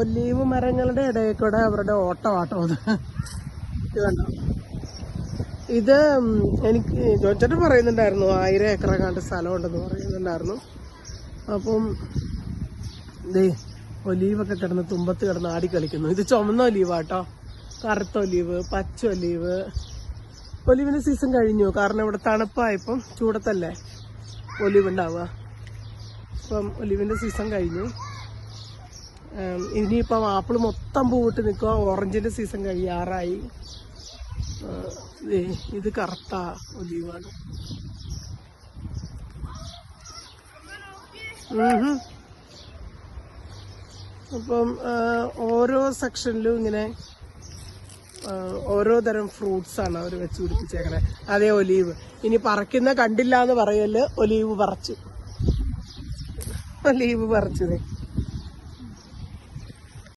Olive മരങ്ങളുടെ ഇടയിൽ കൂടെ അവരുടെ ഓട്ടമാട്ടോ അത്. ഇത് കണ്ടോ, ഇത് എനിക്ക് ജോച്ചേട്ടൻ പറയുന്നുണ്ടായിരുന്നു 1000 ഏക്കർ കണ്ട് സ്ഥലമുണ്ടെന്ന് പറയുന്നുണ്ടായിരുന്നു. അപ്പം ദേ ഒലീവൊക്കെ കിടന്ന് തുമ്പത്ത് കിടന്ന് ആടി കളിക്കുന്നു. ഇത് ചുമന്ന ഒലീവാട്ടോ, കറുത്ത ഒലീവ്, പച്ച ഒലീവ്. ഒലീവിന്റെ സീസൺ കഴിഞ്ഞു, കാരണം ഇവിടെ തണുപ്പായപ്പം ചൂടത്തല്ലേ ഒലീവ് ഉണ്ടാവുക. അപ്പം ഒലീവിന്റെ സീസൺ കഴിഞ്ഞു. ഇനിയിപ്പം ആപ്പിൾ മൊത്തം പൂവിട്ട് നിൽക്കുക. ഓറഞ്ചിന്റെ സീസൺ കഴിയാറായി. ഇത് കറുത്ത ഒലീവാണ്. അപ്പം ഓരോ സെക്ഷനിലും ഇങ്ങനെ ഓരോ തരം ഫ്രൂട്ട്സ് ആണ് അവർ വെച്ച് പിടിപ്പിച്ചേക്കണേ. അതേ ഒലീവ് ഇനി പറിക്കുന്ന കണ്ടില്ല എന്ന് പറയല്, ഒലീവ് പറിച്ചു.